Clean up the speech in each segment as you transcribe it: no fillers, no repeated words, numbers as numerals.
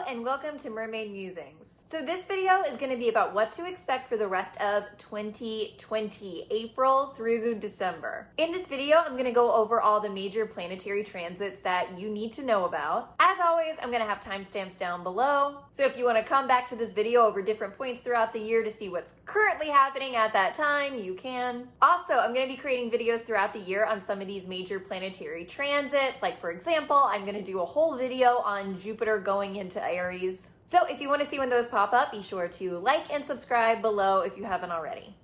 and welcome to Mermaid Musings. So this video is going to be about what to expect for the rest of 2020, April through December. In this video, I'm going to go over all the major planetary transits that you need to know about. As always, I'm going to have timestamps down below. So if you want to come back to this video over different points throughout the year to see what's currently happening at that time, you can. Also, I'm going to be creating videos throughout the year on some of these major planetary transits. Like for example, I'm going to do a whole video on Jupiter going into Aries. So if you want to see when those pop up, be sure to like and subscribe below if you haven't already.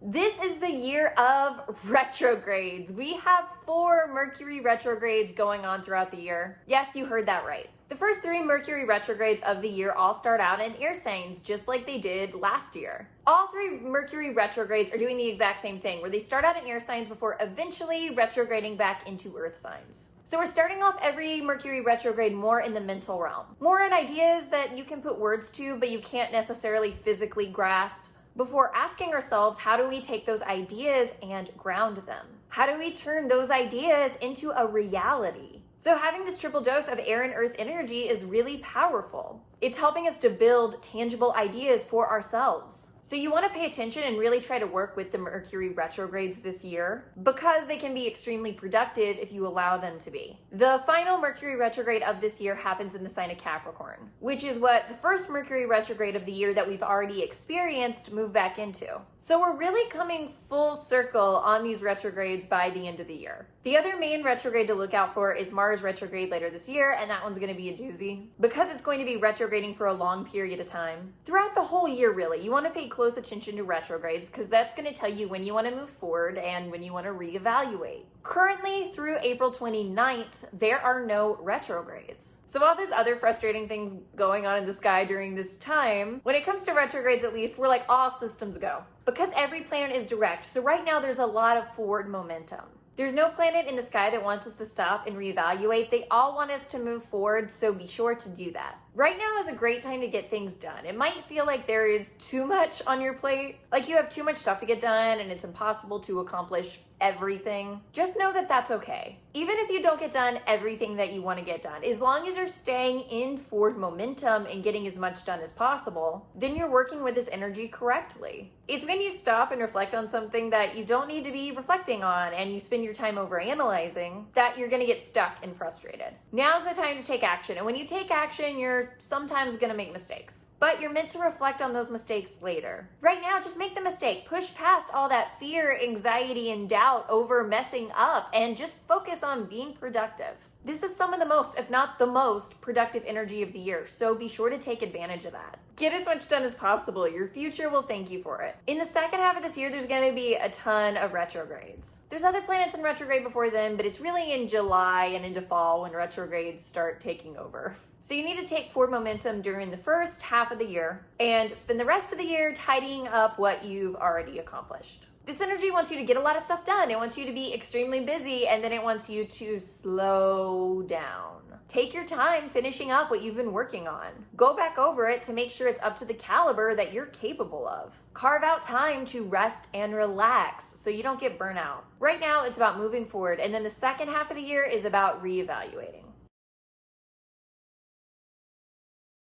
This is the year of retrogrades. We have 4 Mercury retrogrades going on throughout the year. Yes, you heard that right. The first 3 Mercury retrogrades of the year all start out in air signs, just like they did last year. All 3 Mercury retrogrades are doing the exact same thing, where they start out in air signs before eventually retrograding back into earth signs. So we're starting off every Mercury retrograde more in the mental realm. More in ideas that you can put words to, but you can't necessarily physically grasp, before asking ourselves, how do we take those ideas and ground them? How do we turn those ideas into a reality? So having this triple dose of air and earth energy is really powerful. It's helping us to build tangible ideas for ourselves. So you want to pay attention and really try to work with the Mercury retrogrades this year, because they can be extremely productive if you allow them to be. The final Mercury retrograde of this year happens in the sign of Capricorn, which is what the first Mercury retrograde of the year that we've already experienced moved back into. So we're really coming full circle on these retrogrades by the end of the year. The other main retrograde to look out for is Mars retrograde later this year, and that one's going to be a doozy because it's going to be retrograding for a long period of time. Throughout the whole year, really, you want to pay close attention to retrogrades because that's going to tell you when you want to move forward and when you want to reevaluate. Currently, through April 29th, there are no retrogrades. So while there's other frustrating things going on in the sky during this time, when it comes to retrogrades at least, we're like all systems go. Because every planet is direct, so right now there's a lot of forward momentum. There's no planet in the sky that wants us to stop and reevaluate. They all want us to move forward, so be sure to do that. Right now is a great time to get things done. It might feel like there is too much on your plate, like you have too much stuff to get done and it's impossible to accomplish everything. Just know that that's okay. Even if you don't get done everything that you want to get done, as long as you're staying in forward momentum and getting as much done as possible, then you're working with this energy correctly. It's when you stop and reflect on something that you don't need to be reflecting on and you spend your time over analyzing that you're going to get stuck and frustrated. Now's the time to take action. And when you take action, you're sometimes going to make mistakes. But you're meant to reflect on those mistakes later. Right now, just make the mistake. Push past all that fear, anxiety, and doubt over messing up and just focus on being productive. This is some of the most, if not the most, productive energy of the year, so be sure to take advantage of that. Get as much done as possible. Your future will thank you for it. In the second half of this year, there's going to be a ton of retrogrades. There's other planets in retrograde before then, but it's really in July and into fall when retrogrades start taking over. So you need to take forward momentum during the first half of the year and spend the rest of the year tidying up what you've already accomplished. This energy wants you to get a lot of stuff done. It wants you to be extremely busy, and then it wants you to slow down. Take your time finishing up what you've been working on. Go back over it to make sure it's up to the caliber that you're capable of. Carve out time to rest and relax so you don't get burnout. Right now, it's about moving forward, and then the second half of the year is about reevaluating.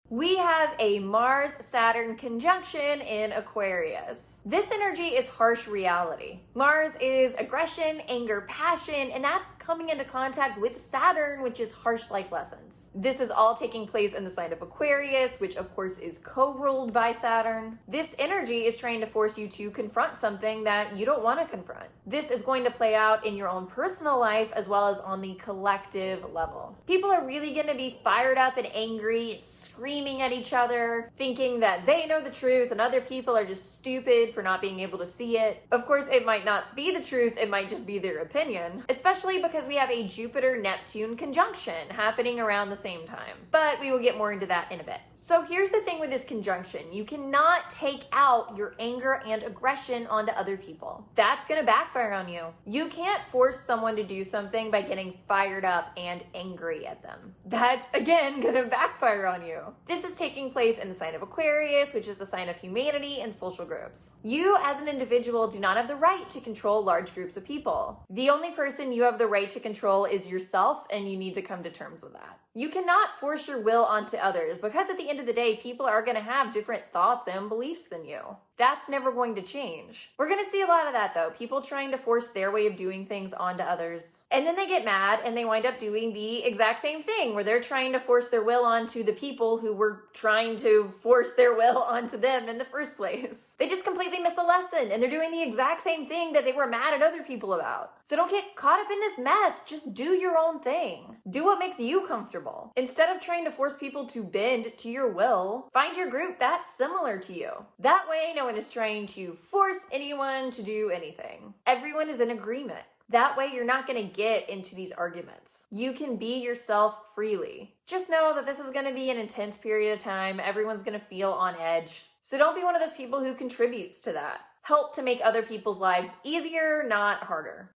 We have a Mars-Saturn conjunction in Aquarius. This energy is harsh reality. Mars is aggression, anger, passion, and that's coming into contact with Saturn, which is harsh life lessons. This is all taking place in the sign of Aquarius, which of course is co-ruled by Saturn. This energy is trying to force you to confront something that you don't want to confront. This is going to play out in your own personal life as well as on the collective level. People are really going to be fired up and angry, screaming at each other, thinking that they know the truth and other people are just stupid for not being able to see it. Of course, it might not be the truth, it might just be their opinion, especially because we have a Jupiter-Neptune conjunction happening around the same time. But we will get more into that in a bit. So here's the thing with this conjunction. You cannot take out your anger and aggression onto other people. That's gonna backfire on you. You can't force someone to do something by getting fired up and angry at them. That's, again, gonna backfire on you. This is taking place in the sign of Aquarius, which is the sign of humanity and social groups. You as an individual do not have the right to control large groups of people. The only person you have the right to control is yourself, and you need to come to terms with that. You cannot force your will onto others because at the end of the day, people are going to have different thoughts and beliefs than you. That's never going to change. We're going to see a lot of that though. People trying to force their way of doing things onto others. And then they get mad and they wind up doing the exact same thing where they're trying to force their will onto the people who were trying to force their will onto them in the first place. They just completely missed the lesson and they're doing the exact same thing that they were mad at other people about. So don't get caught up in this mess. Just do your own thing. Do what makes you comfortable. Instead of trying to force people to bend to your will, find your group that's similar to you. That way, no one is trying to force anyone to do anything. Everyone is in agreement. That way, you're not going to get into these arguments. You can be yourself freely. Just know that this is going to be an intense period of time. Everyone's going to feel on edge. So don't be one of those people who contributes to that. Help to make other people's lives easier, not harder.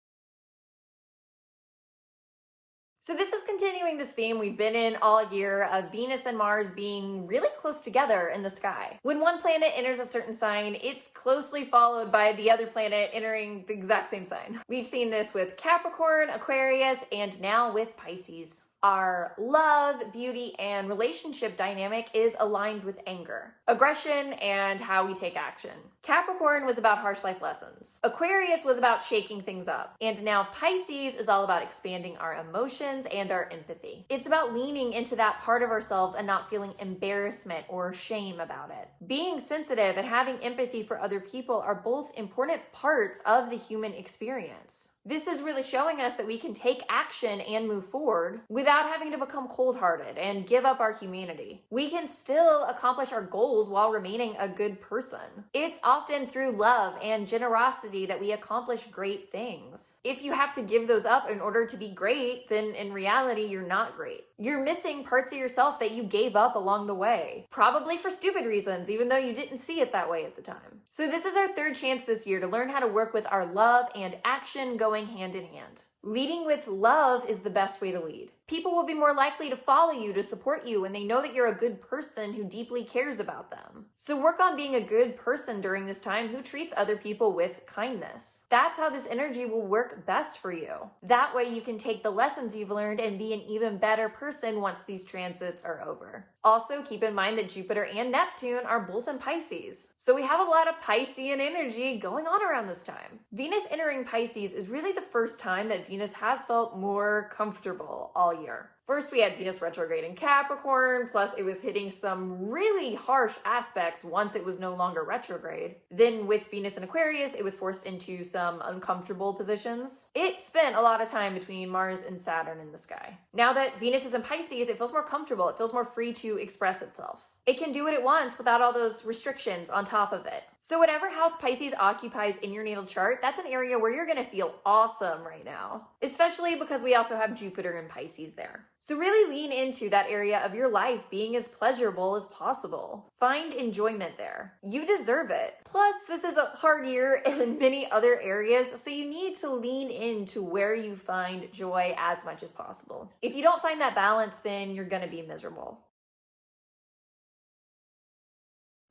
So this is continuing this theme we've been in all year of Venus and Mars being really close together in the sky. When one planet enters a certain sign, it's closely followed by the other planet entering the exact same sign. We've seen this with Capricorn, Aquarius, and now with Pisces. Our love, beauty, and relationship dynamic is aligned with anger, aggression, and how we take action. Capricorn was about harsh life lessons. Aquarius was about shaking things up. And now Pisces is all about expanding our emotions and our empathy. It's about leaning into that part of ourselves and not feeling embarrassment or shame about it. Being sensitive and having empathy for other people are both important parts of the human experience. This is really showing us that we can take action and move forward without having to become cold-hearted and give up our humanity. We can still accomplish our goals while remaining a good person. It's often through love and generosity that we accomplish great things. If you have to give those up in order to be great, then in reality, you're not great. You're missing parts of yourself that you gave up along the way, probably for stupid reasons, even though you didn't see it that way at the time. So this is our third chance this year to learn how to work with our love and action going hand in hand. Leading with love is the best way to lead. People will be more likely to follow you, to support you, when they know that you're a good person who deeply cares about them. So work on being a good person during this time who treats other people with kindness. That's how this energy will work best for you. That way you can take the lessons you've learned and be an even better person once these transits are over. Also, keep in mind that Jupiter and Neptune are both in Pisces. So we have a lot of Piscean energy going on around this time. Venus entering Pisces is really the first time that Venus has felt more comfortable all year. First, we had Venus retrograde in Capricorn, plus it was hitting some really harsh aspects once it was no longer retrograde. Then with Venus in Aquarius, it was forced into some uncomfortable positions. It spent a lot of time between Mars and Saturn in the sky. Now that Venus is in Pisces, it feels more comfortable. It feels more free to express itself. It can do what it wants without all those restrictions on top of it. So whatever house Pisces occupies in your natal chart, that's an area where you're gonna feel awesome right now. Especially because we also have Jupiter in Pisces there. So really lean into that area of your life being as pleasurable as possible. Find enjoyment there. You deserve it. Plus, this is a hard year in many other areas, so you need to lean into where you find joy as much as possible. If you don't find that balance, then you're gonna be miserable.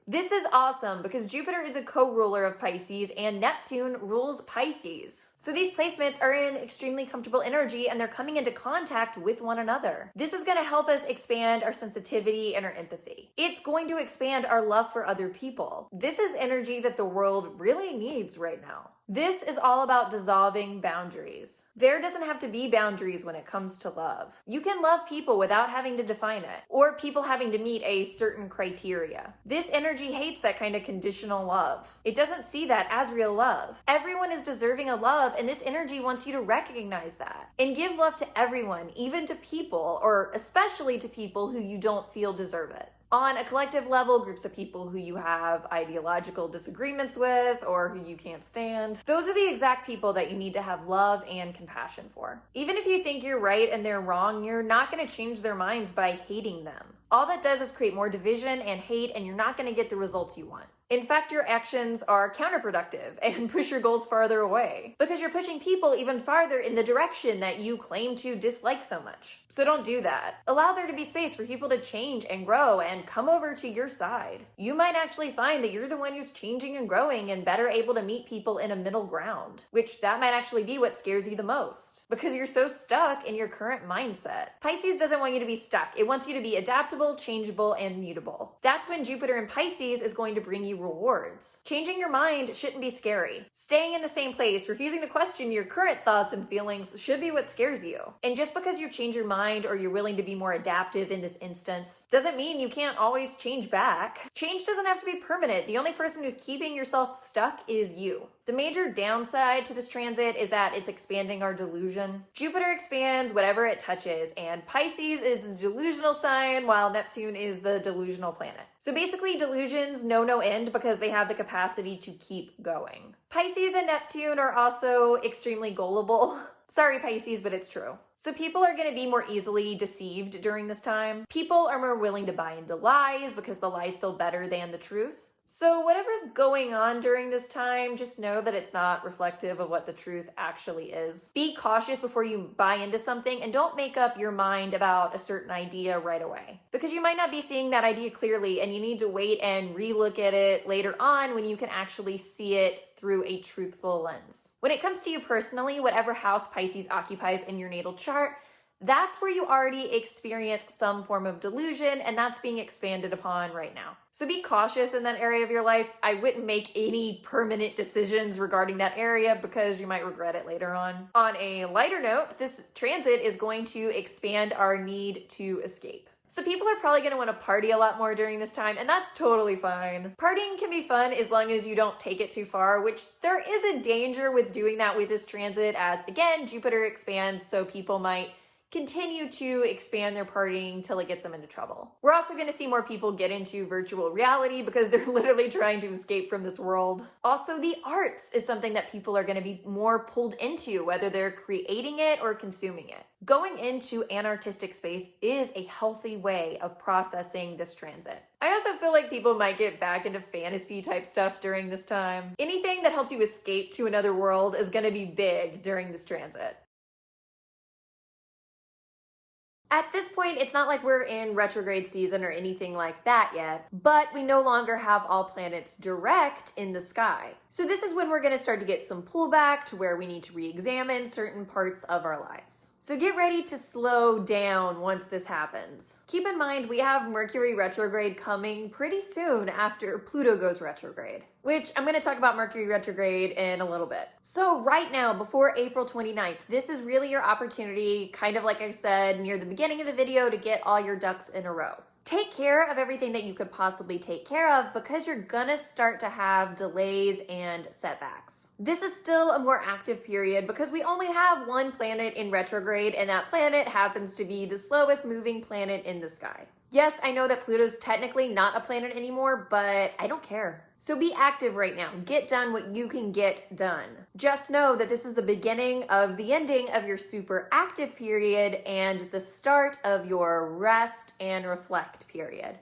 This is awesome because Jupiter is a co-ruler of Pisces and Neptune rules Pisces. So these placements are in extremely comfortable energy and they're coming into contact with one another. This is going to help us expand our sensitivity and our empathy. It's going to expand our love for other people. This is energy that the world really needs right now. This is all about dissolving boundaries. There doesn't have to be boundaries when it comes to love. You can love people without having to define it, or people having to meet a certain criteria. This energy hates that kind of conditional love. It doesn't see that as real love. Everyone is deserving of love, and this energy wants you to recognize that. And give love to everyone, even to people, or especially to people who you don't feel deserve it. On a collective level, groups of people who you have ideological disagreements with or who you can't stand, those are the exact people that you need to have love and compassion for. Even if you think you're right and they're wrong, you're not going to change their minds by hating them. All that does is create more division and hate, and you're not going to get the results you want. In fact, your actions are counterproductive and push your goals farther away because you're pushing people even farther in the direction that you claim to dislike so much. So don't do that. Allow there to be space for people to change and grow and come over to your side. You might actually find that you're the one who's changing and growing and better able to meet people in a middle ground, which that might actually be what scares you the most because you're so stuck in your current mindset. Pisces doesn't want you to be stuck. It wants you to be adaptable, changeable, and mutable. That's when Jupiter in Pisces is going to bring you rewards. Changing your mind shouldn't be scary. Staying in the same place, refusing to question your current thoughts and feelings should be what scares you. And just because you change your mind or you're willing to be more adaptive in this instance, doesn't mean you can't always change back. Change doesn't have to be permanent. The only person who's keeping yourself stuck is you. The major downside to this transit is that it's expanding our delusion. Jupiter expands whatever it touches, and Pisces is the delusional sign while Neptune is the delusional planet. So basically, delusions know no end because they have the capacity to keep going. Pisces and Neptune are also extremely gullible. Sorry, Pisces, but it's true. So people are going to be more easily deceived during this time. People are more willing to buy into lies because the lies feel better than the truth. So whatever's going on during this time, just know that it's not reflective of what the truth actually is. Be cautious before you buy into something and don't make up your mind about a certain idea right away. Because you might not be seeing that idea clearly and you need to wait and relook at it later on when you can actually see it through a truthful lens. When it comes to you personally, whatever house Pisces occupies in your natal chart, that's where you already experience some form of delusion, and that's being expanded upon right now. So be cautious in that area of your life. I wouldn't make any permanent decisions regarding that area because you might regret it later on. On a lighter note, this transit is going to expand our need to escape. So people are probably going to want to party a lot more during this time, and that's totally fine. Partying can be fun as long as you don't take it too far, which there is a danger with doing that with this transit as, again, Jupiter expands, so people might continue to expand their partying till it gets them into trouble. We're also going to see more people get into virtual reality because they're literally trying to escape from this world. Also, the arts is something that people are going to be more pulled into, whether they're creating it or consuming it. Going into an artistic space is a healthy way of processing this transit. I also feel like people might get back into fantasy type stuff during this time. Anything that helps you escape to another world is going to be big during this transit. At this point, it's not like we're in retrograde season or anything like that yet, but we no longer have all planets direct in the sky. So this is when we're going to start to get some pullback to where we need to re-examine certain parts of our lives. So get ready to slow down once this happens. Keep in mind, we have Mercury retrograde coming pretty soon after Pluto goes retrograde, which I'm going to talk about Mercury retrograde in a little bit. So right now, before April 29th, this is really your opportunity, kind of like I said near the beginning of the video, to get all your ducks in a row. Take care of everything that you could possibly take care of because you're gonna start to have delays and setbacks. This is still a more active period because we only have one planet in retrograde, and that planet happens to be the slowest moving planet in the sky. Yes, I know that Pluto's technically not a planet anymore, but I don't care. So be active right now. Get done what you can get done. Just know that this is the beginning of the ending of your super active period and the start of your rest and reflect period.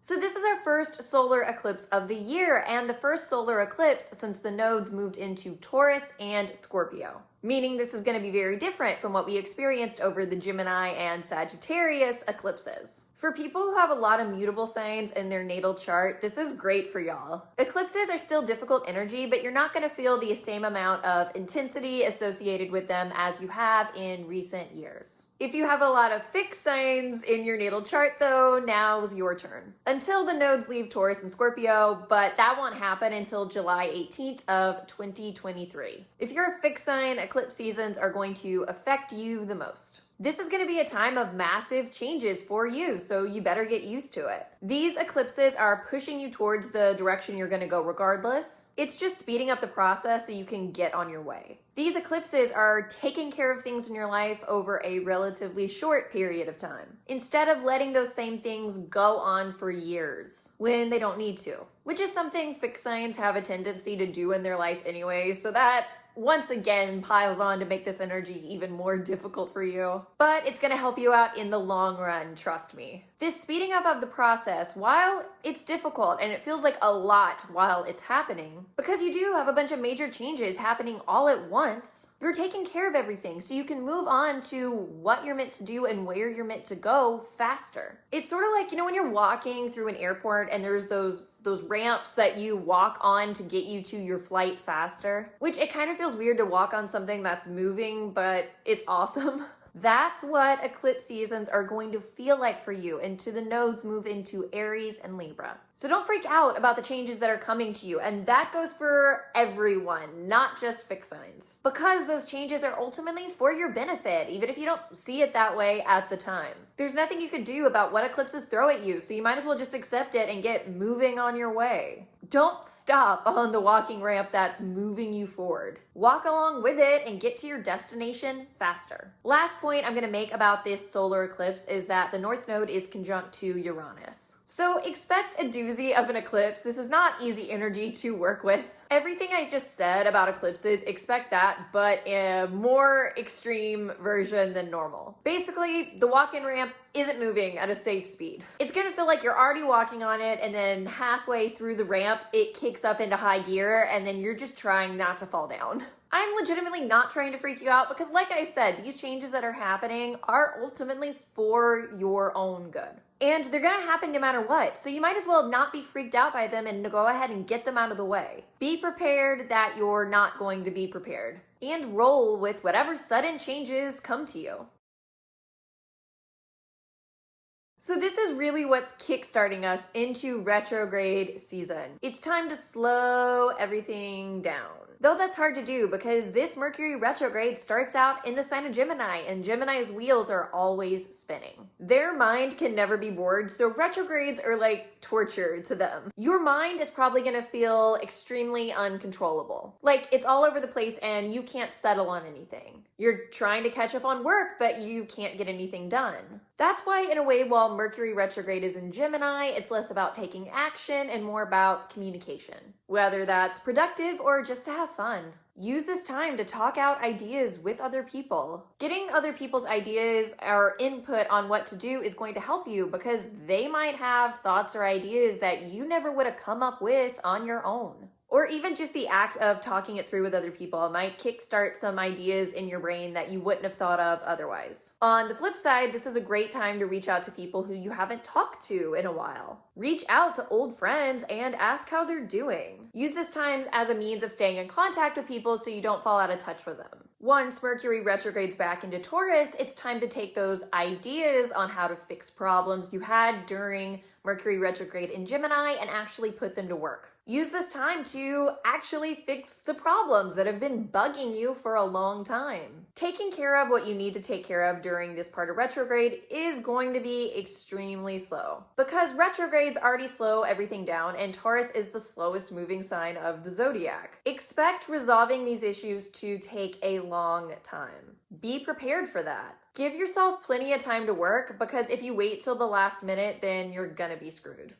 So this is our first solar eclipse of the year, and the first solar eclipse since the nodes moved into Taurus and Scorpio. Meaning this is going to be very different from what we experienced over the Gemini and Sagittarius eclipses. For people who have a lot of mutable signs in their natal chart, this is great for y'all. Eclipses are still difficult energy, but you're not going to feel the same amount of intensity associated with them as you have in recent years. If you have a lot of fixed signs in your natal chart though, now's your turn. Until the nodes leave Taurus and Scorpio, but that won't happen until July 18th of 2023. If you're a fixed sign, eclipse seasons are going to affect you the most. This is going to be a time of massive changes for you, so you better get used to it. These eclipses are pushing you towards the direction you're going to go regardless. It's just speeding up the process so you can get on your way. These eclipses are taking care of things in your life over a relatively short period of time, instead of letting those same things go on for years when they don't need to, which is something fixed signs have a tendency to do in their life anyway, so that once again piles on to make this energy even more difficult for you. But it's gonna help you out in the long run, trust me. This speeding up of the process, while it's difficult and it feels like a lot while it's happening, because you do have a bunch of major changes happening all at once, you're taking care of everything so you can move on to what you're meant to do and where you're meant to go faster. It's sort of like, when you're walking through an airport and there's those ramps that you walk on to get you to your flight faster, which it kind of feels weird to walk on something that's moving, but it's awesome. That's what eclipse seasons are going to feel like for you until the nodes move into Aries and Libra. So don't freak out about the changes that are coming to you, and that goes for everyone, not just fixed signs. Because those changes are ultimately for your benefit, even if you don't see it that way at the time. There's nothing you could do about what eclipses throw at you, so you might as well just accept it and get moving on your way. Don't stop on the walking ramp that's moving you forward. Walk along with it and get to your destination faster. Last point I'm going to make about this solar eclipse is that the North Node is conjunct to Uranus. So expect a doozy of an eclipse. This is not easy energy to work with. Everything I just said about eclipses, expect that, but a more extreme version than normal. Basically, the walk-in ramp isn't moving at a safe speed. It's gonna feel like you're already walking on it, and then halfway through the ramp, it kicks up into high gear, and then you're just trying not to fall down. I'm legitimately not trying to freak you out because, like I said, these changes that are happening are ultimately for your own good. And they're gonna happen no matter what, so you might as well not be freaked out by them and go ahead and get them out of the way. Be prepared that you're not going to be prepared, and roll with whatever sudden changes come to you. So this is really what's kickstarting us into retrograde season. It's time to slow everything down. Though that's hard to do because this Mercury retrograde starts out in the sign of Gemini, and Gemini's wheels are always spinning. Their mind can never be bored, so retrogrades are like torture to them. Your mind is probably gonna feel extremely uncontrollable. Like it's all over the place and you can't settle on anything. You're trying to catch up on work, but you can't get anything done. That's why, in a way, while Mercury retrograde is in Gemini, it's less about taking action and more about communication. Whether that's productive or just to have fun. Use this time to talk out ideas with other people. Getting other people's ideas or input on what to do is going to help you because they might have thoughts or ideas that you never would have come up with on your own. Or even just the act of talking it through with other people might kickstart some ideas in your brain that you wouldn't have thought of otherwise. On the flip side, this is a great time to reach out to people who you haven't talked to in a while. Reach out to old friends and ask how they're doing. Use this time as a means of staying in contact with people so you don't fall out of touch with them. Once Mercury retrogrades back into Taurus, it's time to take those ideas on how to fix problems you had during Mercury retrograde in Gemini and actually put them to work. Use this time to actually fix the problems that have been bugging you for a long time. Taking care of what you need to take care of during this part of retrograde is going to be extremely slow. Because retrogrades already slow everything down and Taurus is the slowest moving sign of the zodiac. Expect resolving these issues to take a long time. Be prepared for that. Give yourself plenty of time to work because if you wait till the last minute, then you're gonna be screwed.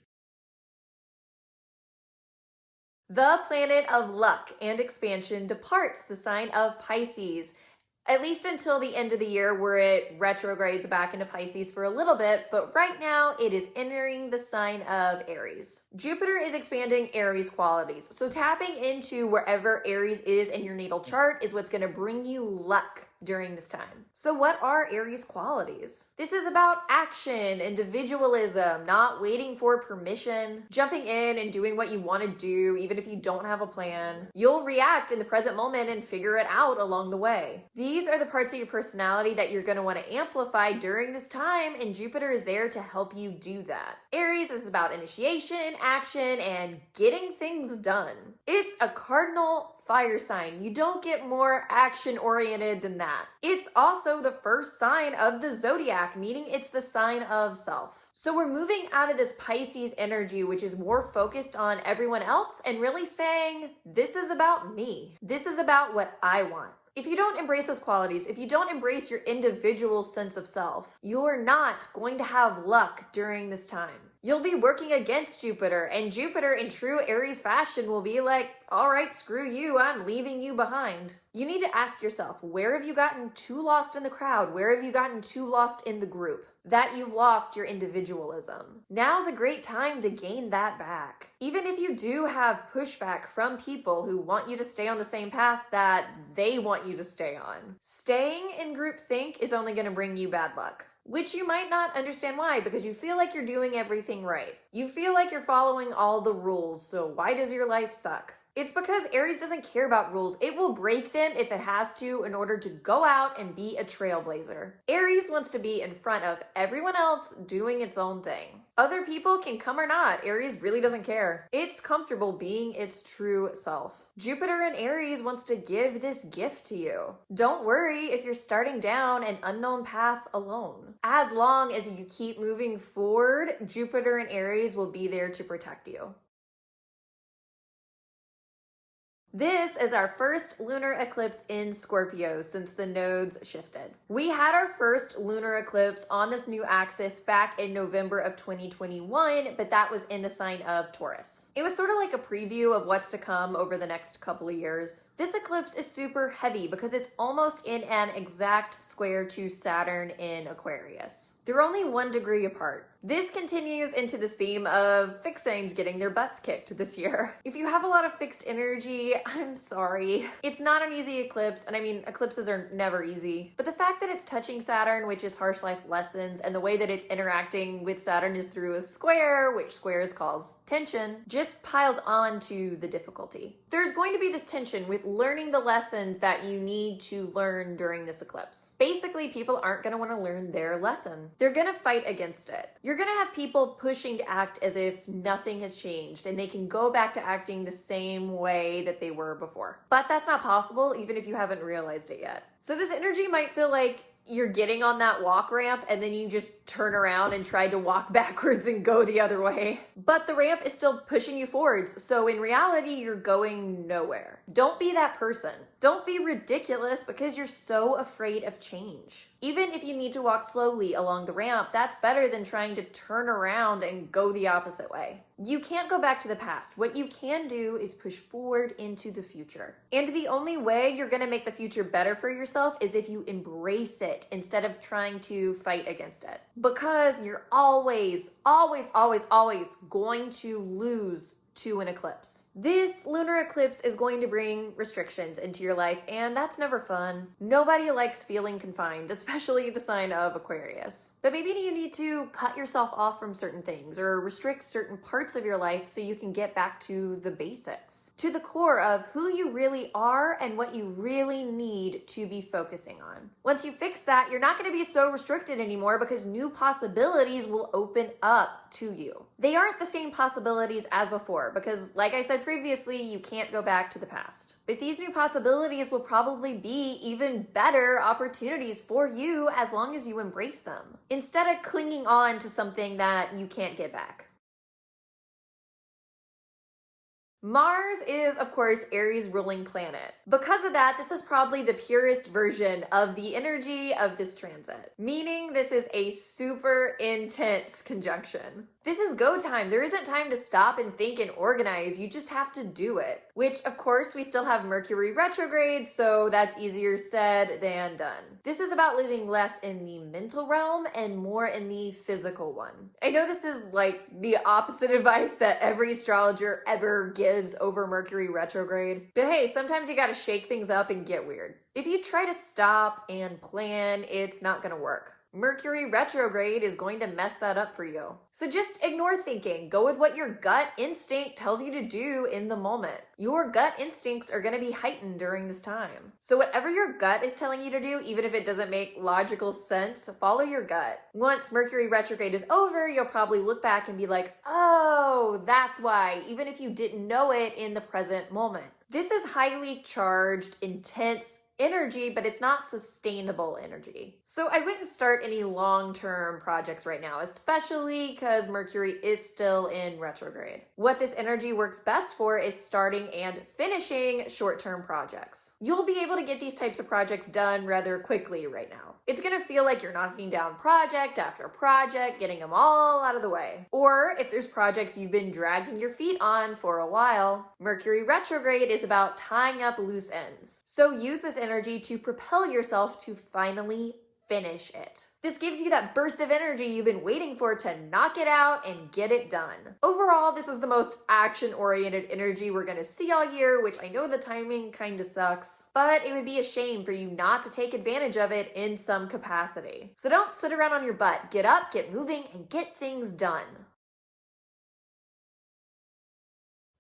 The planet of luck and expansion departs the sign of Pisces, at least until the end of the year where it retrogrades back into Pisces for a little bit, but right now it is entering the sign of Aries. Jupiter is expanding Aries qualities, so tapping into wherever Aries is in your natal chart is what's going to bring you luck during this time. So what are Aries qualities? This is about action, individualism, not waiting for permission, jumping in and doing what you want to do even if you don't have a plan. You'll react in the present moment and figure it out along the way. These are the parts of your personality that you're going to want to amplify during this time, and Jupiter is there to help you do that. Aries is about initiation, action, and getting things done. It's a cardinal fire sign. You don't get more action-oriented than that. It's also the first sign of the zodiac, meaning it's the sign of self. So we're moving out of this Pisces energy, which is more focused on everyone else and really saying, this is about me. This is about what I want. If you don't embrace those qualities, if you don't embrace your individual sense of self, you're not going to have luck during this time. You'll be working against Jupiter, and Jupiter in true Aries fashion will be like, all right, screw you, I'm leaving you behind. You need to ask yourself, where have you gotten too lost in the crowd? Where have you gotten too lost in the group? That you've lost your individualism. Now's a great time to gain that back. Even if you do have pushback from people who want you to stay on the same path that they want you to stay on, staying in groupthink is only going to bring you bad luck. Which you might not understand why, because you feel like you're doing everything right. You feel like you're following all the rules, so why does your life suck? It's because Aries doesn't care about rules. It will break them if it has to in order to go out and be a trailblazer. Aries wants to be in front of everyone else doing its own thing. Other people can come or not. Aries really doesn't care. It's comfortable being its true self. Jupiter in Aries wants to give this gift to you. Don't worry if you're starting down an unknown path alone. As long as you keep moving forward, Jupiter in Aries will be there to protect you. This is our first lunar eclipse in Scorpio since the nodes shifted. We had our first lunar eclipse on this new axis back in November of 2021, but that was in the sign of Taurus. It was sort of like a preview of what's to come over the next couple of years. This eclipse is super heavy because it's almost in an exact square to Saturn in Aquarius. They're only 1 degree apart. This continues into this theme of fixed signs getting their butts kicked this year. If you have a lot of fixed energy, I'm sorry. It's not an easy eclipse, and I mean, eclipses are never easy. But the fact that it's touching Saturn, which is harsh life lessons, and the way that it's interacting with Saturn is through a square, which squares cause tension, just piles on to the difficulty. There's going to be this tension with learning the lessons that you need to learn during this eclipse. Basically, people aren't going to want to learn their lesson. They're going to fight against it. You're going to have people pushing to act as if nothing has changed and they can go back to acting the same way that they were before. But that's not possible even if you haven't realized it yet. So this energy might feel like you're getting on that walk ramp and then you just turn around and try to walk backwards and go the other way. But the ramp is still pushing you forwards, so in reality, you're going nowhere. Don't be that person. Don't be ridiculous because you're so afraid of change. Even if you need to walk slowly along the ramp, that's better than trying to turn around and go the opposite way. You can't go back to the past. What you can do is push forward into the future. And the only way you're going to make the future better for yourself is if you embrace it instead of trying to fight against it. Because you're always going to lose to an eclipse. This lunar eclipse is going to bring restrictions into your life, and that's never fun. Nobody likes feeling confined, especially the sign of Aquarius. But maybe you need to cut yourself off from certain things or restrict certain parts of your life so you can get back to the basics, to the core of who you really are and what you really need to be focusing on. Once you fix that, you're not going to be so restricted anymore because new possibilities will open up to you. They aren't the same possibilities as before because, like I said previously, you can't go back to the past. But these new possibilities will probably be even better opportunities for you as long as you embrace them, instead of clinging on to something that you can't get back. Mars is, of course, Aries' ruling planet. Because of that, this is probably the purest version of the energy of this transit, meaning this is a super intense conjunction. This is go time. There isn't time to stop and think and organize. You just have to do it. Which, of course, we still have Mercury retrograde, so that's easier said than done. This is about living less in the mental realm and more in the physical one. I know this is like the opposite advice that every astrologer ever gives over Mercury retrograde, but hey, sometimes you gotta shake things up and get weird. If you try to stop and plan, it's not gonna work. Mercury retrograde is going to mess that up for you. So just ignore thinking. Go with what your gut instinct tells you to do in the moment. Your gut instincts are going to be heightened during this time. So whatever your gut is telling you to do, even if it doesn't make logical sense, follow your gut. Once Mercury retrograde is over, you'll probably look back and be like, oh, that's why, even if you didn't know it in the present moment. This is highly charged, intense energy, but it's not sustainable energy. So I wouldn't start any long-term projects right now, especially because Mercury is still in retrograde. What this energy works best for is starting and finishing short-term projects. You'll be able to get these types of projects done rather quickly right now. It's gonna feel like you're knocking down project after project, getting them all out of the way. Or if there's projects you've been dragging your feet on for a while, Mercury retrograde is about tying up loose ends. So use this energy to propel yourself to finally finish it. This gives you that burst of energy you've been waiting for to knock it out and get it done. Overall, this is the most action-oriented energy we're gonna see all year, which I know the timing kinda sucks, but it would be a shame for you not to take advantage of it in some capacity. So don't sit around on your butt. Get up, get moving, and get things done.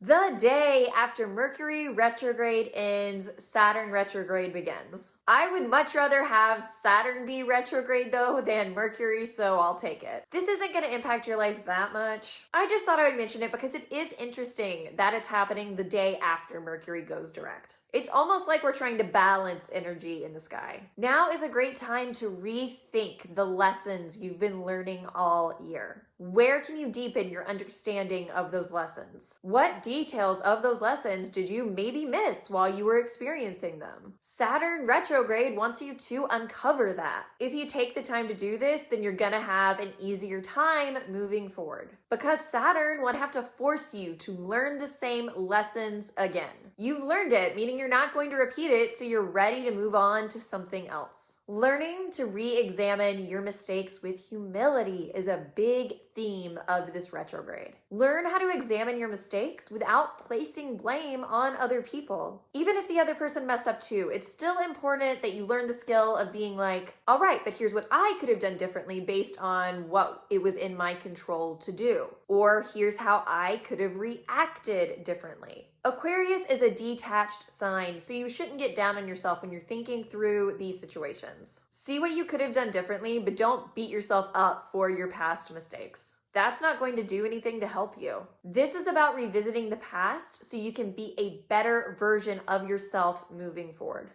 The day after Mercury retrograde ends, Saturn retrograde begins. I would much rather have Saturn be retrograde though than Mercury, so I'll take it. This isn't going to impact your life that much. I just thought I would mention it because it is interesting that it's happening the day after Mercury goes direct. It's almost like we're trying to balance energy in the sky. Now is a great time to rethink the lessons you've been learning all year. Where can you deepen your understanding of those lessons? What details of those lessons did you maybe miss while you were experiencing them? Saturn retrograde wants you to uncover that. If you take the time to do this, then you're gonna have an easier time moving forward. Because Saturn would have to force you to learn the same lessons again. You've learned it, meaning you're not going to repeat it, so you're ready to move on to something else. Learning to re-examine your mistakes with humility is a big theme of this retrograde. Learn how to examine your mistakes without placing blame on other people. Even if the other person messed up too, it's still important that you learn the skill of being like, all right, but here's what I could have done differently based on what it was in my control to do. Or here's how I could have reacted differently. Aquarius is a detached sign, so you shouldn't get down on yourself when you're thinking through these situations. See what you could have done differently, but don't beat yourself up for your past mistakes. That's not going to do anything to help you. This is about revisiting the past so you can be a better version of yourself moving forward.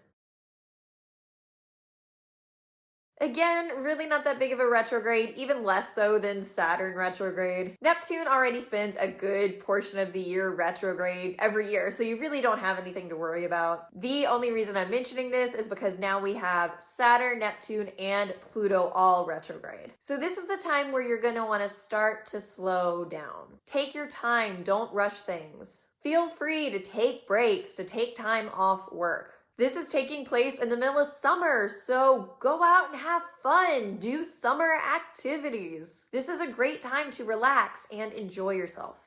Again, really not that big of a retrograde, even less so than Saturn retrograde. Neptune already spends a good portion of the year retrograde every year, so you really don't have anything to worry about. The only reason I'm mentioning this is because now we have Saturn, Neptune, and Pluto all retrograde. So this is the time where you're gonna wanna start to slow down. Take your time, don't rush things. Feel free to take breaks, to take time off work. This is taking place in the middle of summer, so go out and have fun. Do summer activities. This is a great time to relax and enjoy yourself.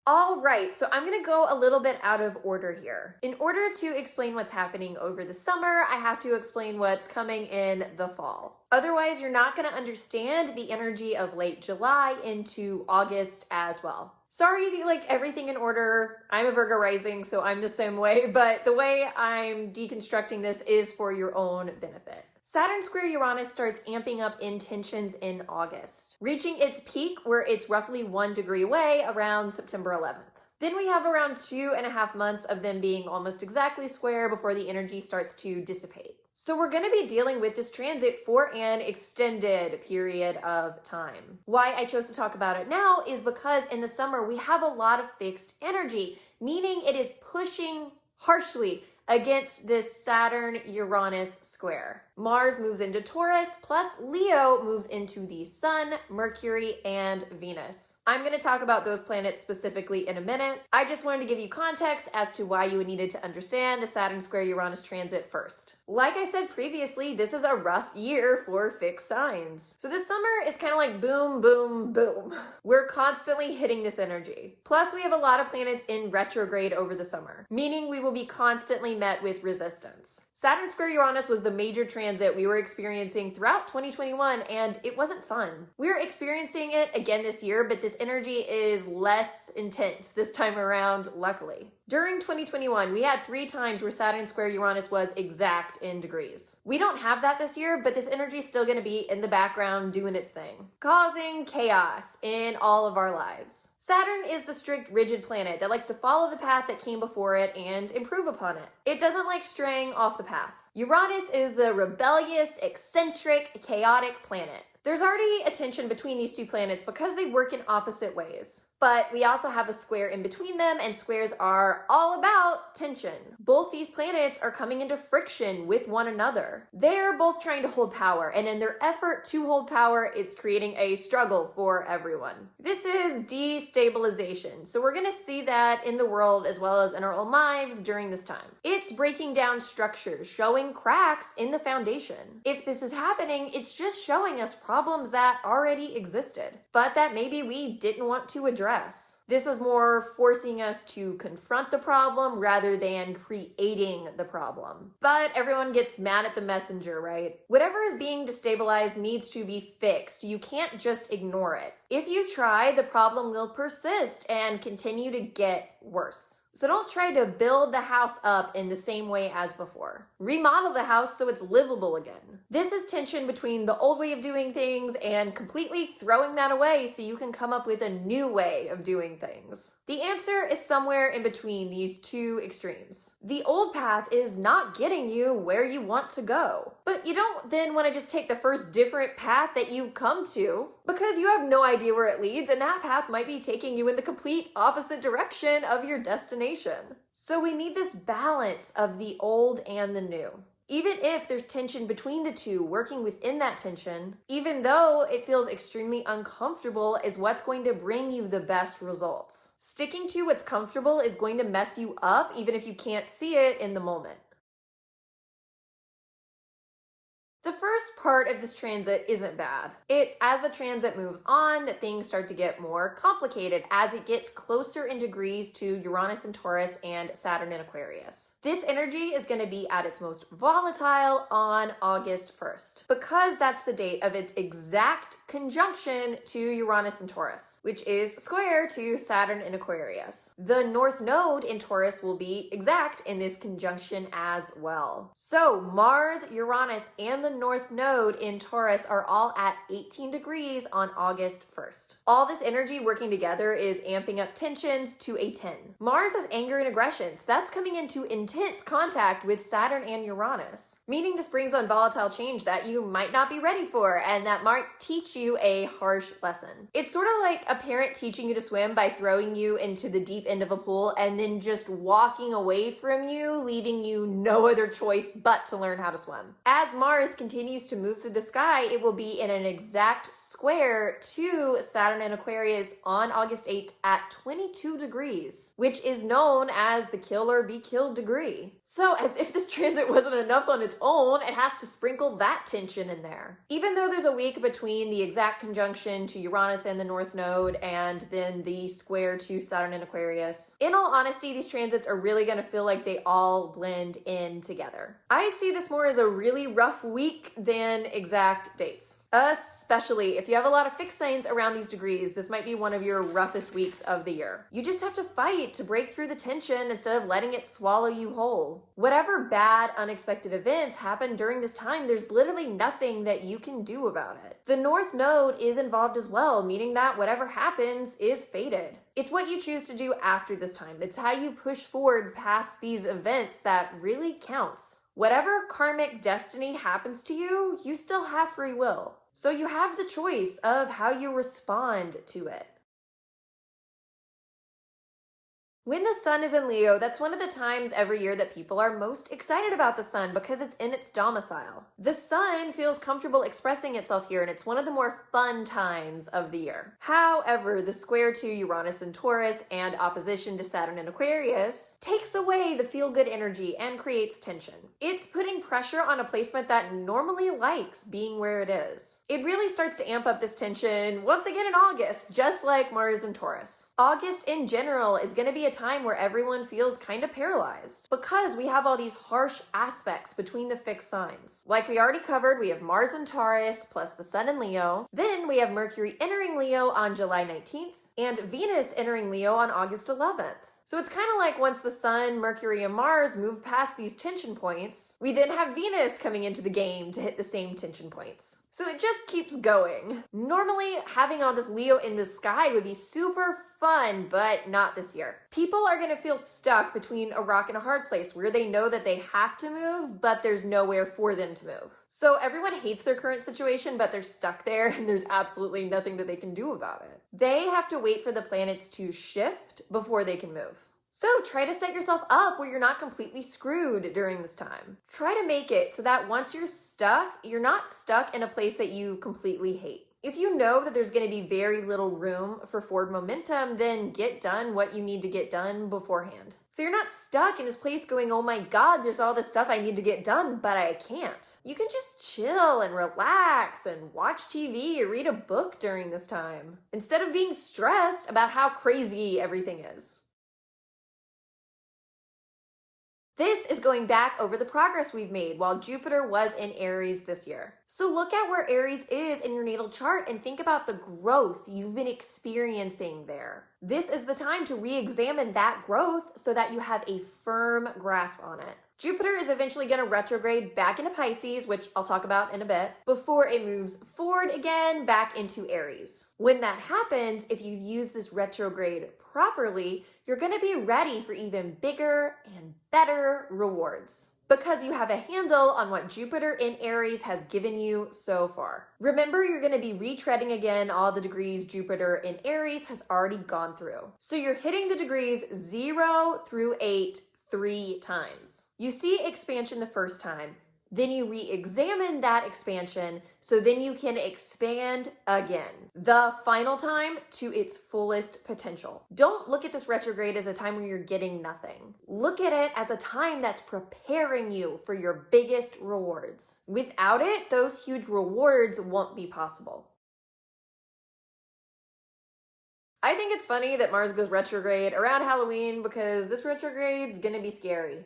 All right, so I'm gonna go a little bit out of order here. In order to explain what's happening over the summer, I have to explain what's coming in the fall. Otherwise, you're not gonna understand the energy of late July into August as well. Sorry if you like everything in order. I'm a Virgo rising, so I'm the same way, but the way I'm deconstructing this is for your own benefit. Saturn square Uranus starts amping up intentions in August, reaching its peak where it's roughly 1 degree away around September 11th. Then we have around 2.5 months of them being almost exactly square before the energy starts to dissipate. So we're going to be dealing with this transit for an extended period of time. Why I chose to talk about it now is because in the summer we have a lot of fixed energy, meaning it is pushing harshly against this Saturn-Uranus square. Mars moves into Taurus, plus Leo moves into the Sun, Mercury, and Venus. I'm going to talk about those planets specifically in a minute. I just wanted to give you context as to why you would need to understand the Saturn square Uranus transit first. Like I said previously, this is a rough year for fixed signs. So this summer is kind of like boom, boom, boom. We're constantly hitting this energy. Plus, we have a lot of planets in retrograde over the summer, meaning we will be constantly met with resistance. Saturn square Uranus was the major transit we were experiencing throughout 2021, and it wasn't fun. We're experiencing it again this year, but this energy is less intense this time around, luckily. During 2021, we had 3 times where Saturn square Uranus was exact in degrees. We don't have that this year, but this energy is still going to be in the background doing its thing, causing chaos in all of our lives. Saturn is the strict, rigid planet that likes to follow the path that came before it and improve upon it. It doesn't like straying off the path. Uranus is the rebellious, eccentric, chaotic planet. There's already a tension between these two planets because they work in opposite ways. But we also have a square in between them, and squares are all about tension. Both these planets are coming into friction with one another. They're both trying to hold power, and in their effort to hold power, it's creating a struggle for everyone. This is destabilization, so we're gonna see that in the world as well as in our own lives during this time. It's breaking down structures, showing cracks in the foundation. If this is happening, it's just showing us problems that already existed, but that maybe we didn't want to address. This is more forcing us to confront the problem rather than creating the problem. But everyone gets mad at the messenger, right? Whatever is being destabilized needs to be fixed. You can't just ignore it. If you try, the problem will persist and continue to get worse. So don't try to build the house up in the same way as before. Remodel the house so it's livable again. This is tension between the old way of doing things and completely throwing that away so you can come up with a new way of doing things. The answer is somewhere in between these two extremes. The old path is not getting you where you want to go, but you don't then want to just take the first different path that you come to because you have no idea where it leads, and that path might be taking you in the complete opposite direction of your destination. So we need this balance of the old and the new. Even if there's tension between the two, working within that tension, even though it feels extremely uncomfortable, is what's going to bring you the best results. Sticking to what's comfortable is going to mess you up even if you can't see it in the moment. The first part of this transit isn't bad. It's as the transit moves on that things start to get more complicated as it gets closer in degrees to Uranus and Taurus and Saturn in Aquarius. This energy is going to be at its most volatile on August 1st because that's the date of its exact conjunction to Uranus and Taurus, which is square to Saturn in Aquarius. The North Node in Taurus will be exact in this conjunction as well. So Mars, Uranus, and the North Node in Taurus are all at 18 degrees on August 1st. All this energy working together is amping up tensions to a 10. Mars has anger and aggression, so that's coming into intense contact with Saturn and Uranus, meaning this brings on volatile change that you might not be ready for and that might teach you a harsh lesson. It's sort of like a parent teaching you to swim by throwing you into the deep end of a pool and then just walking away from you, leaving you no other choice but to learn how to swim. As Mars continues to move through the sky, it will be in an exact square to Saturn and Aquarius on August 8th at 22 degrees, which is known as the kill or be killed degree. So as if this transit wasn't enough on its own, it has to sprinkle that tension in there. Even though there's a week between the exact conjunction to Uranus and the North Node and then the square to Saturn and Aquarius, in all honesty, these transits are really going to feel like they all blend in together. I see this more as a really rough week than exact dates. Especially if you have a lot of fixed signs around these degrees, this might be one of your roughest weeks of the year. You just have to fight to break through the tension instead of letting it swallow you whole. Whatever bad, unexpected events happen during this time, there's literally nothing that you can do about it. The North Node is involved as well, meaning that whatever happens is fated. It's what you choose to do after this time. It's how you push forward past these events that really counts. Whatever karmic destiny happens to you, you still have free will. So you have the choice of how you respond to it. When the sun is in Leo, that's one of the times every year that people are most excited about the sun because it's in its domicile. The sun feels comfortable expressing itself here, and it's one of the more fun times of the year. However, the square to Uranus and Taurus and opposition to Saturn and Aquarius takes away the feel-good energy and creates tension. It's putting pressure on a placement that normally likes being where it is. It really starts to amp up this tension once again in August, just like Mars and Taurus. August in general is going to be a time where everyone feels kind of paralyzed because we have all these harsh aspects between the fixed signs. Like we already covered, we have Mars and Taurus plus the sun in Leo. Then we have Mercury entering Leo on July 19th and Venus entering Leo on August 11th. So it's kind of like once the sun, Mercury, and Mars move past these tension points, we then have Venus coming into the game to hit the same tension points. So it just keeps going. Normally, having all this Leo in the sky would be super fun, but not this year. People are gonna feel stuck between a rock and a hard place where they know that they have to move, but there's nowhere for them to move. So everyone hates their current situation, but they're stuck there and there's absolutely nothing that they can do about it. They have to wait for the planets to shift before they can move. So try to set yourself up where you're not completely screwed during this time. Try to make it so that once you're not stuck in a place that you completely hate. If you know that there's going to be very little room for forward momentum, then get done what you need to get done beforehand. So you're not stuck in this place going, oh my God, there's all this stuff I need to get done, but I can't. You can just chill and relax and watch TV or read a book during this time, instead of being stressed about how crazy everything is. This is going back over the progress we've made while Jupiter was in Aries this year. So look at where Aries is in your natal chart and think about the growth you've been experiencing there. This is the time to re-examine that growth so that you have a firm grasp on it. Jupiter is eventually going to retrograde back into Pisces, which I'll talk about in a bit, before it moves forward again back into Aries. When that happens, if you use this retrograde properly, you're going to be ready for even bigger and better rewards, because you have a handle on what Jupiter in Aries has given you so far. Remember, you're going to be retreading again all the degrees Jupiter in Aries has already gone through. So you're hitting the degrees 0 through 8 3 times. You see expansion the first time, then you re-examine that expansion, so then you can expand again. The final time to its fullest potential. Don't look at this retrograde as a time where you're getting nothing. Look at it as a time that's preparing you for your biggest rewards. Without it, those huge rewards won't be possible. I think it's funny that Mars goes retrograde around Halloween because this retrograde is gonna be scary.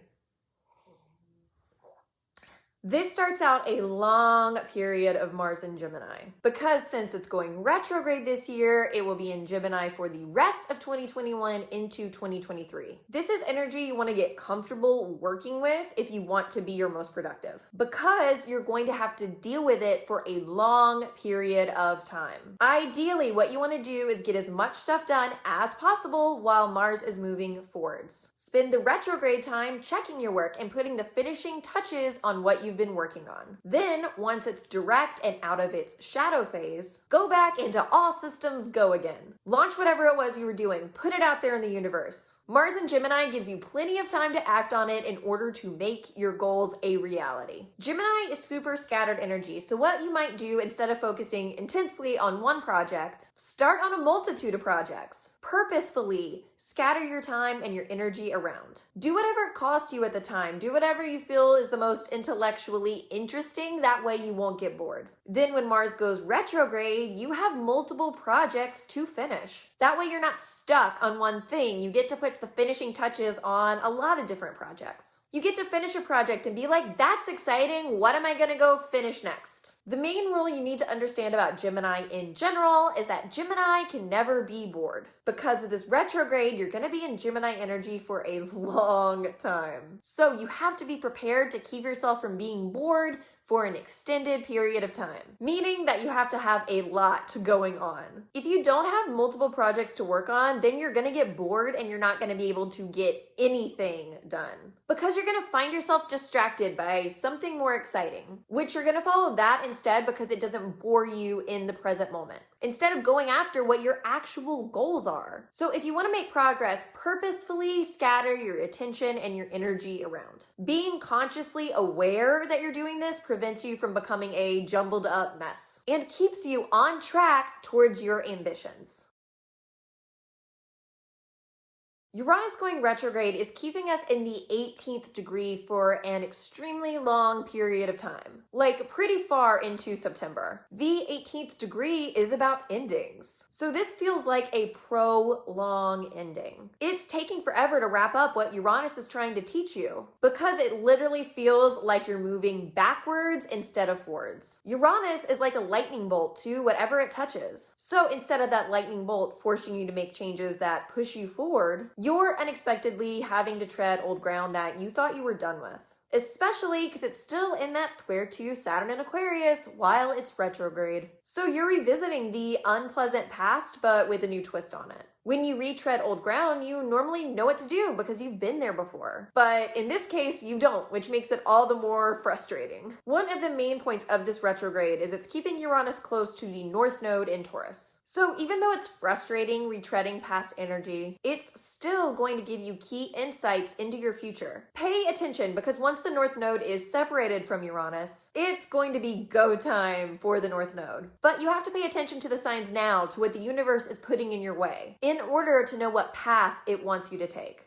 This starts out a long period of Mars in Gemini, because since it's going retrograde this year, it will be in Gemini for the rest of 2021 into 2023. This is energy you want to get comfortable working with if you want to be your most productive, because you're going to have to deal with it for a long period of time. Ideally, what you want to do is get as much stuff done as possible while Mars is moving forwards. Spend the retrograde time checking your work and putting the finishing touches on what you've been working on. Then, once it's direct and out of its shadow phase, go back into all systems go again. Launch whatever it was you were doing, put it out there in the universe. Mars in Gemini gives you plenty of time to act on it in order to make your goals a reality. Gemini is super scattered energy, so what you might do instead of focusing intensely on one project, start on a multitude of projects. Purposefully scatter your time and your energy around. Do whatever it costs you at the time. Do whatever you feel is the most intellectually interesting. That way you won't get bored. Then when Mars goes retrograde, you have multiple projects to finish. That way you're not stuck on one thing. You get to put the finishing touches on a lot of different projects. You get to finish a project and be like, that's exciting. What am I going to go finish next? The main rule you need to understand about Gemini in general is that Gemini can never be bored. Because of this retrograde, you're going to be in Gemini energy for a long time. So you have to be prepared to keep yourself from being bored for an extended period of time, meaning that you have to have a lot going on. If you don't have multiple projects to work on, then you're gonna get bored and you're not gonna be able to get anything done, because you're gonna find yourself distracted by something more exciting, which you're gonna follow that instead because it doesn't bore you in the present moment, instead of going after what your actual goals are. So if you wanna make progress, purposefully scatter your attention and your energy around. Being consciously aware that you're doing this prevents you from becoming a jumbled up mess and keeps you on track towards your ambitions. Uranus going retrograde is keeping us in the 18th degree for an extremely long period of time, like pretty far into September. The 18th degree is about endings. So this feels like a prolonged ending. It's taking forever to wrap up what Uranus is trying to teach you, because it literally feels like you're moving backwards instead of forwards. Uranus is like a lightning bolt to whatever it touches. So instead of that lightning bolt forcing you to make changes that push you forward, you're unexpectedly having to tread old ground that you thought you were done with. Especially because it's still in that square to Saturn and Aquarius while it's retrograde. So you're revisiting the unpleasant past, but with a new twist on it. When you retread old ground, you normally know what to do because you've been there before. But in this case, you don't, which makes it all the more frustrating. One of the main points of this retrograde is it's keeping Uranus close to the North Node in Taurus. So even though it's frustrating retreading past energy, it's still going to give you key insights into your future. Pay attention because once the North Node is separated from Uranus, it's going to be go time for the North Node. But you have to pay attention to the signs now, to what the universe is putting in your way, in order to know what path it wants you to take.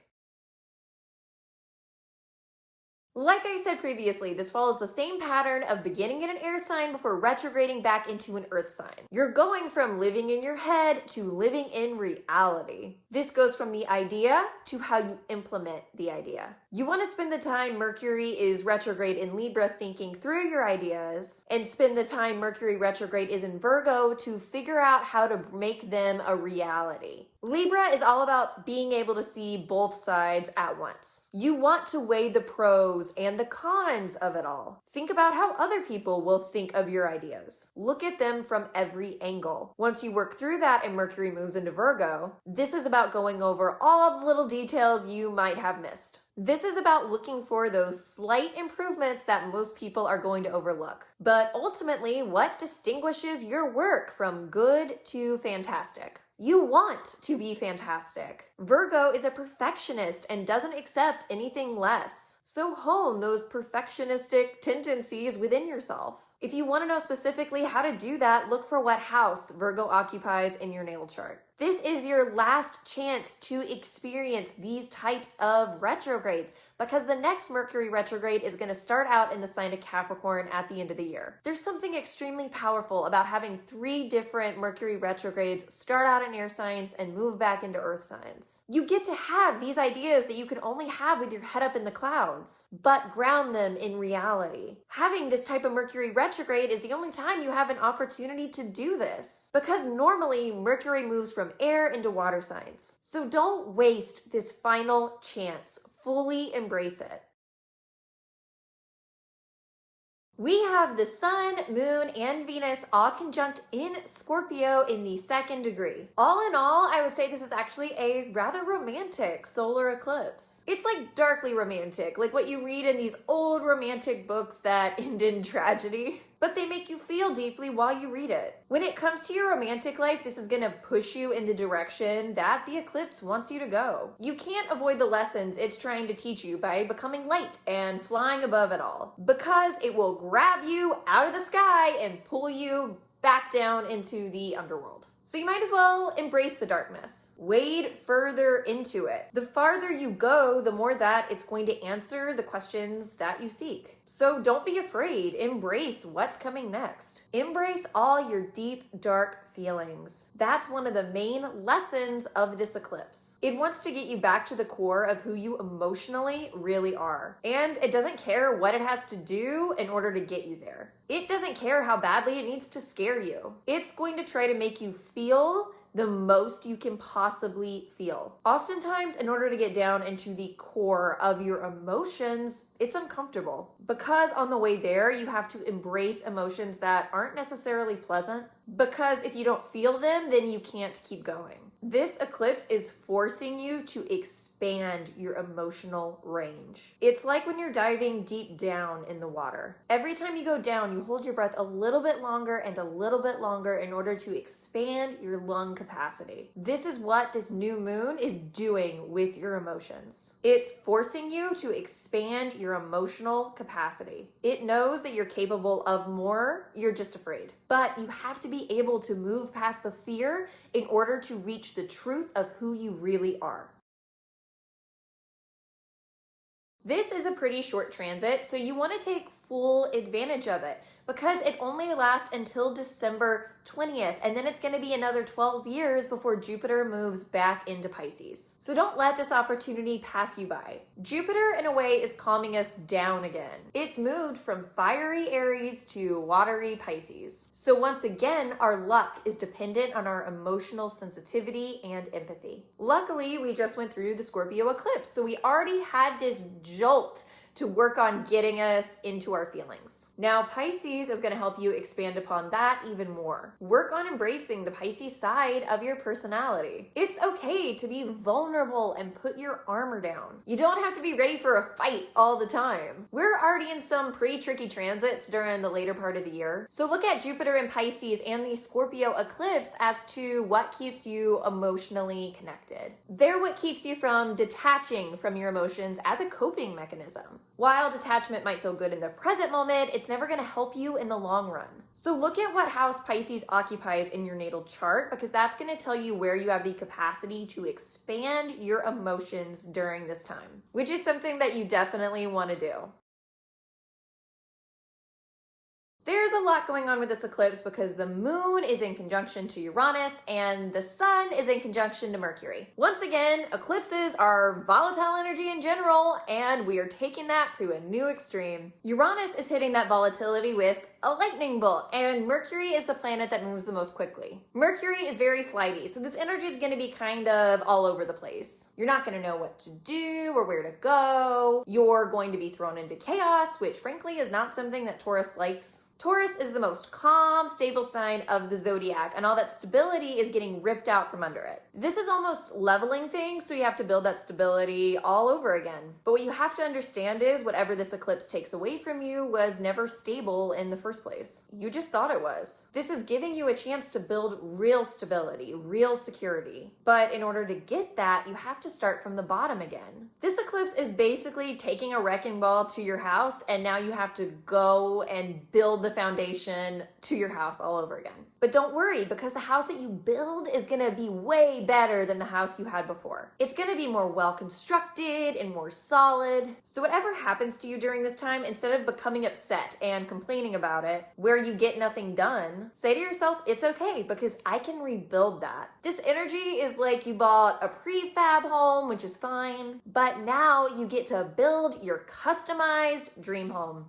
Like I said previously, this follows the same pattern of beginning in an air sign before retrograding back into an earth sign. You're going from living in your head to living in reality. This goes from the idea to how you implement the idea. You want to spend the time Mercury is retrograde in Libra thinking through your ideas, and spend the time Mercury retrograde is in Virgo to figure out how to make them a reality. Libra is all about being able to see both sides at once. You want to weigh the pros and the cons of it all. Think about how other people will think of your ideas. Look at them from every angle. Once you work through that and Mercury moves into Virgo, this is about going over all the little details you might have missed. This is about looking for those slight improvements that most people are going to overlook. But ultimately, what distinguishes your work from good to fantastic? You want to be fantastic. Virgo is a perfectionist and doesn't accept anything less. So hone those perfectionistic tendencies within yourself. If you want to know specifically how to do that, look for what house Virgo occupies in your natal chart. This is your last chance to experience these types of retrogrades, because the next Mercury retrograde is going to start out in the sign of Capricorn at the end of the year. There's something extremely powerful about having 3 different Mercury retrogrades start out in air signs and move back into earth signs. You get to have these ideas that you can only have with your head up in the clouds, but ground them in reality. Having this type of Mercury retrograde is the only time you have an opportunity to do this, because normally Mercury moves from air into water signs. So don't waste this final chance. Fully embrace it. We have the Sun, Moon, and Venus all conjunct in Scorpio in the 2nd degree. All in all, I would say this is actually a rather romantic solar eclipse. It's like darkly romantic, like what you read in these old romantic books that end in tragedy. But they make you feel deeply while you read it. When it comes to your romantic life, this is gonna push you in the direction that the eclipse wants you to go. You can't avoid the lessons it's trying to teach you by becoming light and flying above it all, because it will grab you out of the sky and pull you back down into the underworld. So you might as well embrace the darkness. Wade further into it. The farther you go, the more that it's going to answer the questions that you seek. So don't be afraid. Embrace what's coming next. Embrace all your deep, dark feelings. That's one of the main lessons of this eclipse. It wants to get you back to the core of who you emotionally really are. And it doesn't care what it has to do in order to get you there. It doesn't care how badly it needs to scare you. It's going to try to make you feel the most you can possibly feel. Oftentimes, in order to get down into the core of your emotions, it's uncomfortable, because on the way there, you have to embrace emotions that aren't necessarily pleasant, because if you don't feel them, then you can't keep going. This eclipse is forcing you to expand your emotional range. It's like when you're diving deep down in the water. Every time you go down, you hold your breath a little bit longer and a little bit longer in order to expand your lung capacity. This is what this new moon is doing with your emotions. It's forcing you to expand your emotional capacity. It knows that you're capable of more, you're just afraid. But you have to be able to move past the fear in order to reach the truth of who you really are. This is a pretty short transit, so you want to take full advantage of it, because it only lasts until December 20th, and then it's going to be another 12 years before Jupiter moves back into Pisces. So don't let this opportunity pass you by. Jupiter, in a way, is calming us down again. It's moved from fiery Aries to watery Pisces. So once again, our luck is dependent on our emotional sensitivity and empathy. Luckily, we just went through the Scorpio eclipse, so we already had this jolt to work on getting us into our feelings. Now, Pisces is going to help you expand upon that even more. Work on embracing the Pisces side of your personality. It's okay to be vulnerable and put your armor down. You don't have to be ready for a fight all the time. We're already in some pretty tricky transits during the later part of the year. So look at Jupiter in Pisces and the Scorpio eclipse as to what keeps you emotionally connected. They're what keeps you from detaching from your emotions as a coping mechanism. While detachment might feel good in the present moment, it's never going to help you in the long run. So look at what house Pisces occupies in your natal chart, because that's going to tell you where you have the capacity to expand your emotions during this time, which is something that you definitely want to do. There's a lot going on with this eclipse because the moon is in conjunction to Uranus and the sun is in conjunction to Mercury. Once again, eclipses are volatile energy in general, and we are taking that to a new extreme. Uranus is hitting that volatility with a lightning bolt, and Mercury is the planet that moves the most quickly. Mercury is very flighty, so this energy is going to be kind of all over the place. You're not going to know what to do or where to go. You're going to be thrown into chaos, which frankly is not something that Taurus likes. Taurus is the most calm, stable sign of the zodiac, and all that stability is getting ripped out from under it. This is almost leveling things, so you have to build that stability all over again. But what you have to understand is whatever this eclipse takes away from you was never stable in the first place. You just thought it was. This is giving you a chance to build real stability, real security. But in order to get that, you have to start from the bottom again. This eclipse is basically taking a wrecking ball to your house, and now you have to go and build the foundation to your house all over again. But don't worry, because the house that you build is going to be way better than the house you had before. It's going to be more well constructed and more solid. So whatever happens to you during this time, instead of becoming upset and complaining about it, where you get nothing done, say to yourself, it's okay because I can rebuild that. This energy is like you bought a prefab home, which is fine, but now you get to build your customized dream home.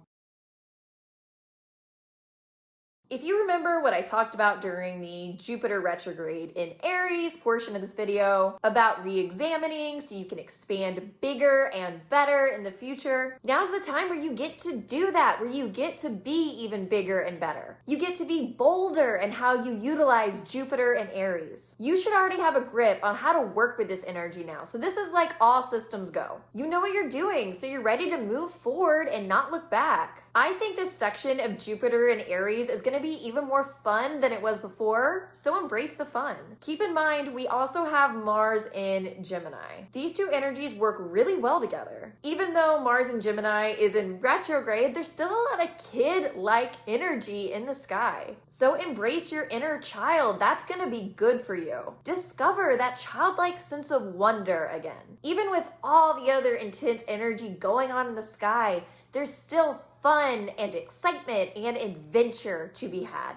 If you remember what I talked about during the Jupiter retrograde in Aries portion of this video about re-examining so you can expand bigger and better in the future, now's the time where you get to do that, where you get to be even bigger and better. You get to be bolder in how you utilize Jupiter and Aries. You should already have a grip on how to work with this energy now. So this is like all systems go. You know what you're doing, so you're ready to move forward and not look back. I think this section of Jupiter and Aries is going to be even more fun than it was before, so embrace the fun. Keep in mind, we also have Mars in Gemini. These two energies work really well together. Even though Mars in Gemini is in retrograde, there's still a lot of kid-like energy in the sky. So embrace your inner child. That's going to be good for you. Discover that childlike sense of wonder again. Even with all the other intense energy going on in the sky, there's still fun and excitement and adventure to be had.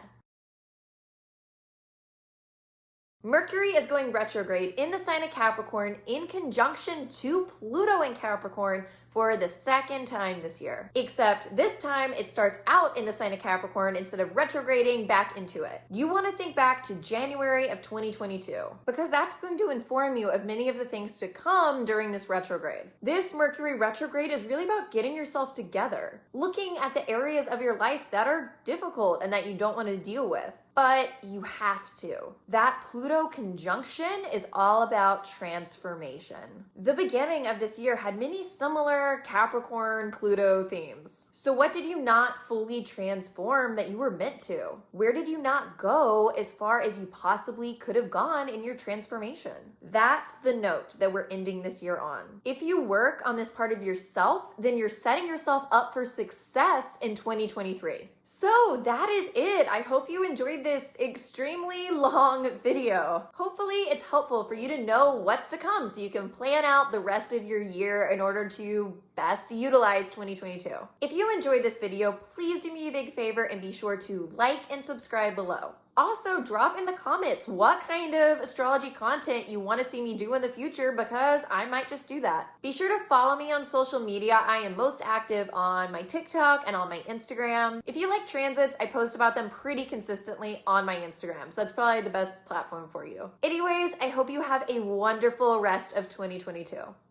Mercury is going retrograde in the sign of Capricorn in conjunction to Pluto in Capricorn for the second time this year. Except this time it starts out in the sign of Capricorn instead of retrograding back into it. You want to think back to January of 2022 because that's going to inform you of many of the things to come during this retrograde. This Mercury retrograde is really about getting yourself together, looking at the areas of your life that are difficult and that you don't want to deal with. But you have to. That Pluto conjunction is all about transformation. The beginning of this year had many similar Capricorn-Pluto themes. So what did you not fully transform that you were meant to? Where did you not go as far as you possibly could have gone in your transformation? That's the note that we're ending this year on. If you work on this part of yourself, then you're setting yourself up for success in 2023. So that is it. I hope you enjoyed this extremely long video. Hopefully it's helpful for you to know what's to come so you can plan out the rest of your year in order to best utilize 2022. If you enjoyed this video, please do me a big favor and be sure to like and subscribe below. Also, drop in the comments what kind of astrology content you want to see me do in the future because I might just do that. Be sure to follow me on social media. I am most active on my TikTok and on my Instagram. If you like transits, I post about them pretty consistently on my Instagram, so that's probably the best platform for you. Anyways, I hope you have a wonderful rest of 2022.